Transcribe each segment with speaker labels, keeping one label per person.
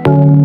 Speaker 1: Cracker.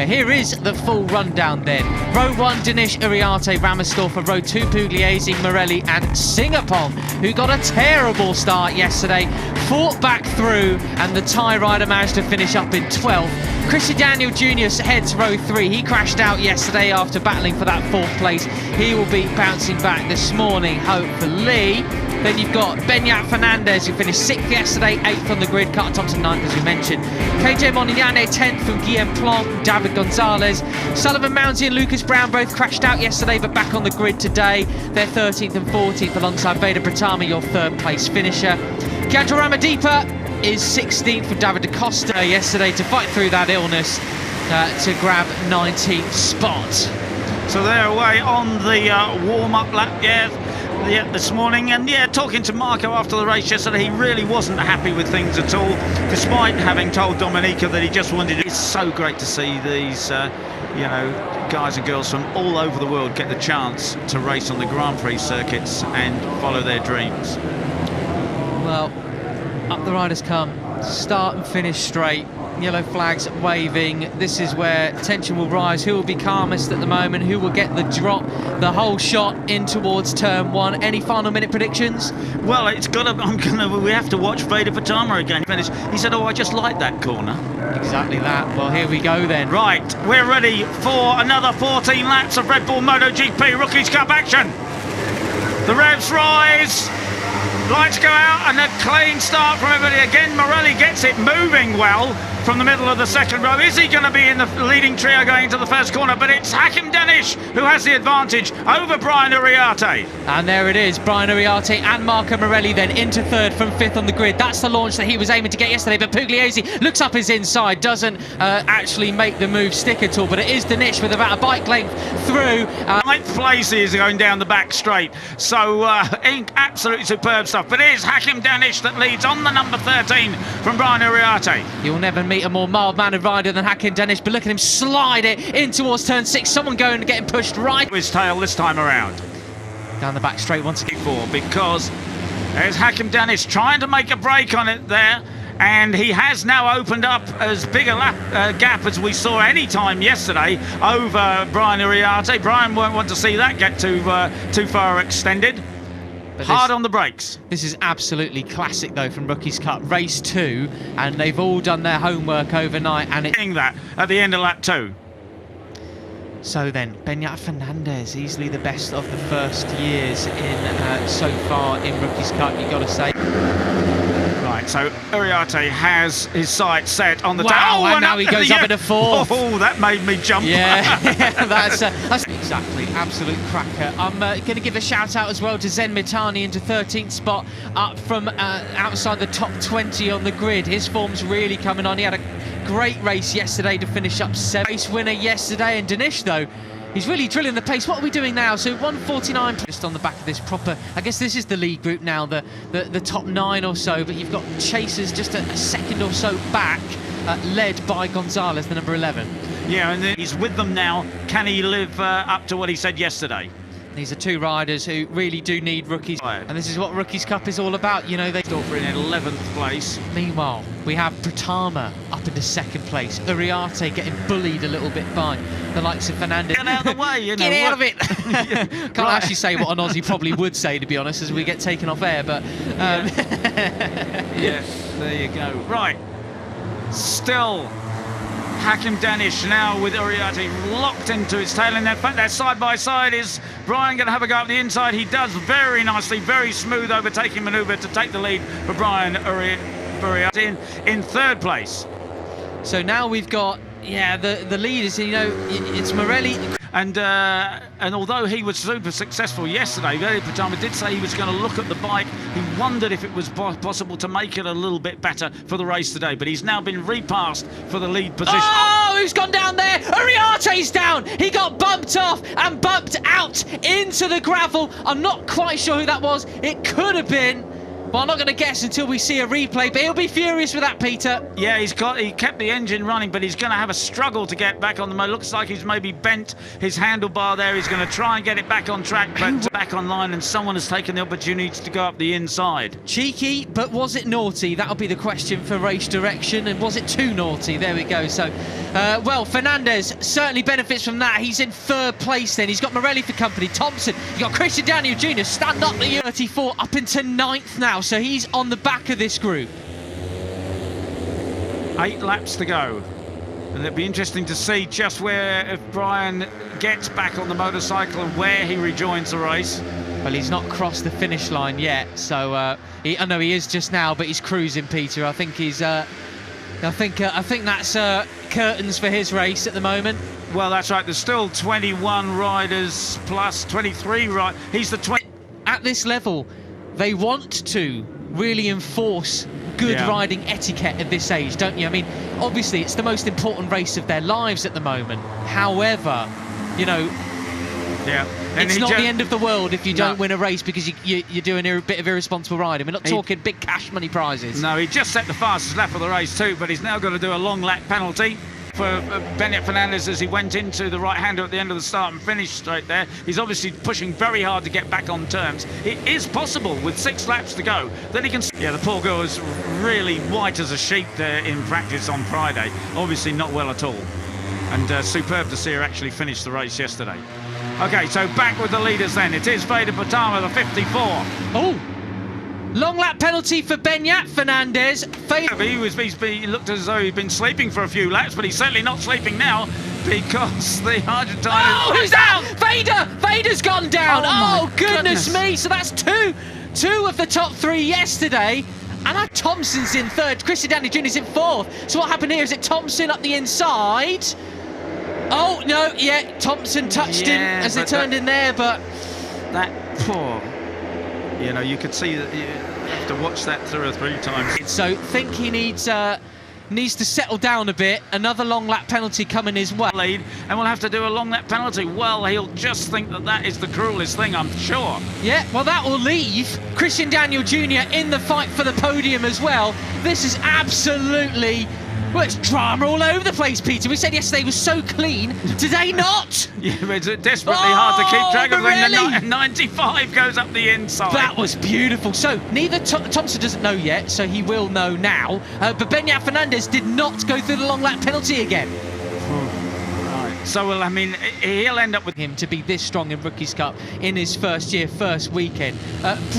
Speaker 1: Here is the full rundown then. Row 1, Dinesh Uriarte, Ramastorfer. Row 2, Pugliese, Morelli and Singapong, who got a terrible start yesterday, fought back through, and the Thai rider managed to finish up in 12th. Chrissy Daniel Jr. heads row 3. He crashed out yesterday after battling for that 4th place. He will be bouncing back this morning, hopefully. Then you've got Benyat Fernandez, who finished 6th yesterday, 8th on the grid. Carter Thompson 9th, as we mentioned. KJ Monignane 10th from Guillaume Plonk, David Gonzalez. Sullivan Mounty and Lucas Brown both crashed out yesterday, but back on the grid today. They're 13th and 14th alongside Veda Ega, your 3rd place finisher. Kiandra Ramadhipa is 16th from David Da Costa yesterday to fight through that illness to grab 19th spot.
Speaker 2: So they're away on the warm-up lap, this morning, and talking to Marco after the race yesterday, he really wasn't happy with things at all, despite having told Dominica that he just wanted it. It's so great to see these guys and girls from all over the world get the chance to race on the Grand Prix circuits and follow their dreams.
Speaker 1: Well, up the riders come, start and finish straight. Yellow flags waving. This is where tension will rise. Who will be calmest at the moment? Who will get the drop, the whole shot in towards turn 1? Any final minute predictions?
Speaker 2: Well, we have to watch Veda Ega again finish. He said, I just like that corner.
Speaker 1: Exactly that. Well, here we go then.
Speaker 2: Right, we're ready for another 14 laps of Red Bull MotoGP Rookies Cup action. The revs rise. Lights go out and a clean start from everybody. Again, Morelli gets it moving well from the middle of the second row. Is he going to be in the leading trio going into the first corner? But it's Hakim Danish who has the advantage over Brian Uriarte.
Speaker 1: And there it is, Brian Uriarte and Marco Morelli then into 3rd from 5th on the grid. That's the launch that he was aiming to get yesterday, but Pugliese looks up his inside, doesn't actually make the move stick at all, but it is Dinesh with about a bike length through.
Speaker 2: 9th place is going down the back straight, so absolutely superb stuff. But it is Hakim Danish that leads on the number 13 from Brian Uriarte.
Speaker 1: You'll never meet a more mild-mannered rider than Hakim Danish, but look at him slide it in towards turn 6. Someone going and getting pushed right.
Speaker 2: His tail this time around.
Speaker 1: Down the back straight once again.
Speaker 2: Because there's Hakim Danish trying to make a break on it there, and he has now opened up as big a gap as we saw any time yesterday over Brian Uriarte. Brian won't want to see that get too far extended. Hard on the brakes.
Speaker 1: This is absolutely classic though from Rookies Cup. Race 2, and they've all done their homework overnight, and it's
Speaker 2: that at the end of lap 2.
Speaker 1: So then, Benyat Fernandez, easily the best of the first years in so far in Rookies Cup, you got to say.
Speaker 2: Right, so Uriarte has his sights set on the
Speaker 1: tail. And now he goes up into 4th.
Speaker 2: Oh, that made me jump.
Speaker 1: Yeah, that's exactly, absolute cracker. I'm going to give a shout out as well to Zen Mitani into 13th spot, up from outside the top 20 on the grid. His form's really coming on. He had a great race yesterday to finish up 7th. Race winner yesterday, and Dinesh though, he's really drilling the pace. What are we doing now? So 149 just on the back of this proper, I guess this is the lead group now, the top 9 or so, but you've got chasers just a second or so back, led by Gonzalez, the number 11.
Speaker 2: Yeah, and he's with them now. Can he live up to what he said yesterday?
Speaker 1: These are 2 riders who really do need rookies, and this is what Rookies Cup is all about. You know, they
Speaker 2: for in 11th place.
Speaker 1: Meanwhile, we have Pratama up into 2nd place. Uriarte getting bullied a little bit by the likes of Fernandez.
Speaker 2: Get out of the way, you know.
Speaker 1: Get out of it! Can't actually say what an Aussie probably would say, to be honest, as we get taken off air, but...
Speaker 2: Yeah, there you go. Right, still... Hakim Danish now with Uriarte locked into his tail, and in fact that side by side is Brian going to have a go up the inside. He does very nicely, very smooth overtaking manoeuvre to take the lead for Brian Uriarte in 3rd place.
Speaker 1: So now we've got the leaders, you know, it's Morelli.
Speaker 2: And although he was super successful yesterday, Veda Ega did say he was going to look at the bike. He wondered if it was possible to make it a little bit better for the race today, but he's now been repassed for the lead position.
Speaker 1: Oh, who's gone down there? Uriarte's down! He got bumped off and bumped out into the gravel. I'm not quite sure who that was. It could have been Well, I'm not going to guess until we see a replay, but he'll be furious with that, Peter.
Speaker 2: Yeah, he kept the engine running, but he's going to have a struggle to get back on the motor. Looks like he's maybe bent his handlebar there. He's going to try and get it back on track, but back online, and someone has taken the opportunity to go up the inside.
Speaker 1: Cheeky, but was it naughty? That'll be the question for race direction, and was it too naughty? There we go. So, well, Fernandez certainly benefits from that. He's in third place then. He's got Morelli for company. Thompson, you've got Christian Daniel Jr. stand up the 34 up into 9th now. So he's on the back of this group.
Speaker 2: 8 laps to go. And it'll be interesting to see just where, if Brian gets back on the motorcycle and where he rejoins the race.
Speaker 1: Well, he's not crossed the finish line yet, so I know he is just now, but he's cruising, Peter. I think he's. I think that's curtains for his race at the moment.
Speaker 2: Well, that's right. There's still 21 riders plus 23 riders. He's the 20.
Speaker 1: At this level, they want to really enforce good riding etiquette at this age, don't you? I mean, obviously, it's the most important race of their lives at the moment. However, you know, it's not the end of the world if you don't win a race because you're doing a bit of irresponsible riding. We're not talking big cash money prizes.
Speaker 2: No, he just set the fastest lap of the race too, but he's now got to do a long lap penalty for Bennett Fernandez as he went into the right-hander at the end of the start and finished straight there. He's obviously pushing very hard to get back on terms. It is possible with 6 laps to go that he can... Yeah, the poor girl was really white as a sheet there in practice on Friday. Obviously not well at all. And superb to see her actually finish the race yesterday. Okay, so back with the leaders then. It is Veda Ega, the 54.
Speaker 1: Oh! Long lap penalty for Benyat Fernandez.
Speaker 2: He looked as though he'd been sleeping for a few laps, but he's certainly not sleeping now because the Argentine...
Speaker 1: Oh, who's down? Veda's gone down. Oh, goodness me. So that's two of the top 3 yesterday. And Thompson's in 3rd. Christian Daniel Jr.'s in 4th. So what happened here? Is it Thompson up the inside? Oh, no, yeah, Thompson touched him as they turned in there, but...
Speaker 2: That poor... You know, you could see that you have to watch that 2 or 3 times.
Speaker 1: So, think he needs to settle down a bit. Another long lap penalty coming his way.
Speaker 2: Lead, and we'll have to do a long lap penalty. Well, he'll just think that is the cruelest thing, I'm sure.
Speaker 1: Yeah, well, that will leave Christian Daniel Jr. in the fight for the podium as well. This is absolutely... Well, it's drama all over the place, Peter. We said yesterday was so clean. Today, not.
Speaker 2: Yeah, it's desperately hard to keep track of things. 95 goes up the inside.
Speaker 1: That was beautiful. So, neither Thompson doesn't know yet, so he will know now. But Benyat Fernandez did not go through the long lap penalty again.
Speaker 2: Right. So, well, I mean, he'll end up with
Speaker 1: him to be this strong in Rookies Cup in his first year, first weekend.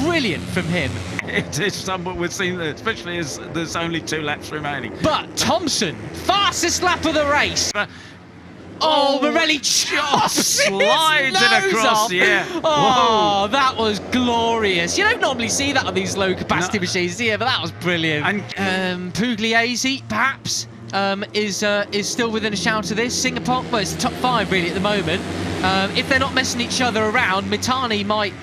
Speaker 1: Brilliant from him.
Speaker 2: It is somewhat we've seen, especially as there's only 2 laps remaining.
Speaker 1: But Thompson, fastest lap of the race. Morelli just slides it across.
Speaker 2: Yeah.
Speaker 1: Oh, that was glorious. You don't normally see that on these low capacity machines, do you? But that was brilliant. And Pugliese, perhaps, is still within a shout of this. Singapore, well, it's the top 5 really at the moment. If they're not messing each other around, Mitani might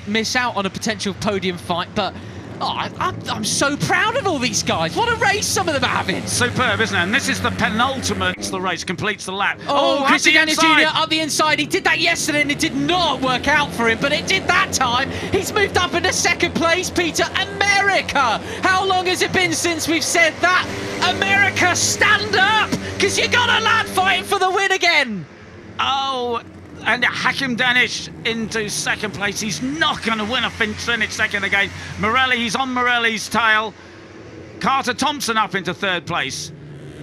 Speaker 1: miss out on a potential podium fight, but I'm so proud of all these guys. What a race some of them are having.
Speaker 2: Superb, isn't it? And this is the penultimate. The race completes the lap.
Speaker 1: Christian Daniel Jr. up the inside. He did that yesterday and it did not work out for him, but it did that time. He's moved up into 2nd place, Peter. America! How long has it been since we've said that? America, stand up! Because you got a lad fighting for the win again.
Speaker 2: Oh, and Hakim Danish into 2nd place. He's not going to win a finish 2nd again. Morelli, he's on Morelli's tail. Carter Thompson up into 3rd place.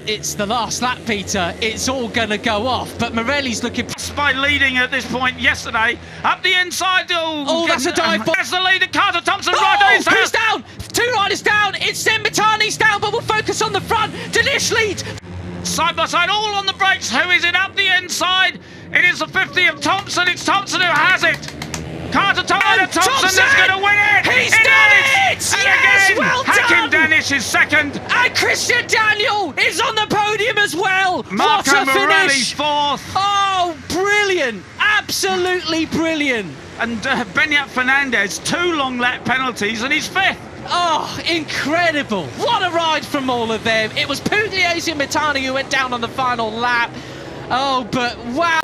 Speaker 1: It's the last lap, Peter. It's all going to go off, but Morelli's looking...
Speaker 2: By leading at this point yesterday. Up the inside.
Speaker 1: Oh, that's a dive bomb.
Speaker 2: That's the leader, Carter Thompson. Right on.
Speaker 1: Who's down? 2 riders down. It's Sementara's down, but we'll focus on the front. Danish lead.
Speaker 2: Side by side, all on the brakes. Who is it up the inside? It is the 50 of Thompson. It's Thompson who has it. Carter Thompson is going to win it.
Speaker 1: He's done it.
Speaker 2: And
Speaker 1: yes,
Speaker 2: again,
Speaker 1: well done.
Speaker 2: Hakim Danish is 2nd.
Speaker 1: And Christian Daniel is on the podium as well.
Speaker 2: Marco
Speaker 1: what a
Speaker 2: Morelli
Speaker 1: finish.
Speaker 2: 4th.
Speaker 1: Oh, brilliant. Absolutely brilliant.
Speaker 2: And Benyat Fernandez, 2 long lap penalties and he's 5th.
Speaker 1: Oh, incredible. What a ride from all of them. It was Pugliese and Mitani who went down on the final lap. Oh, but wow.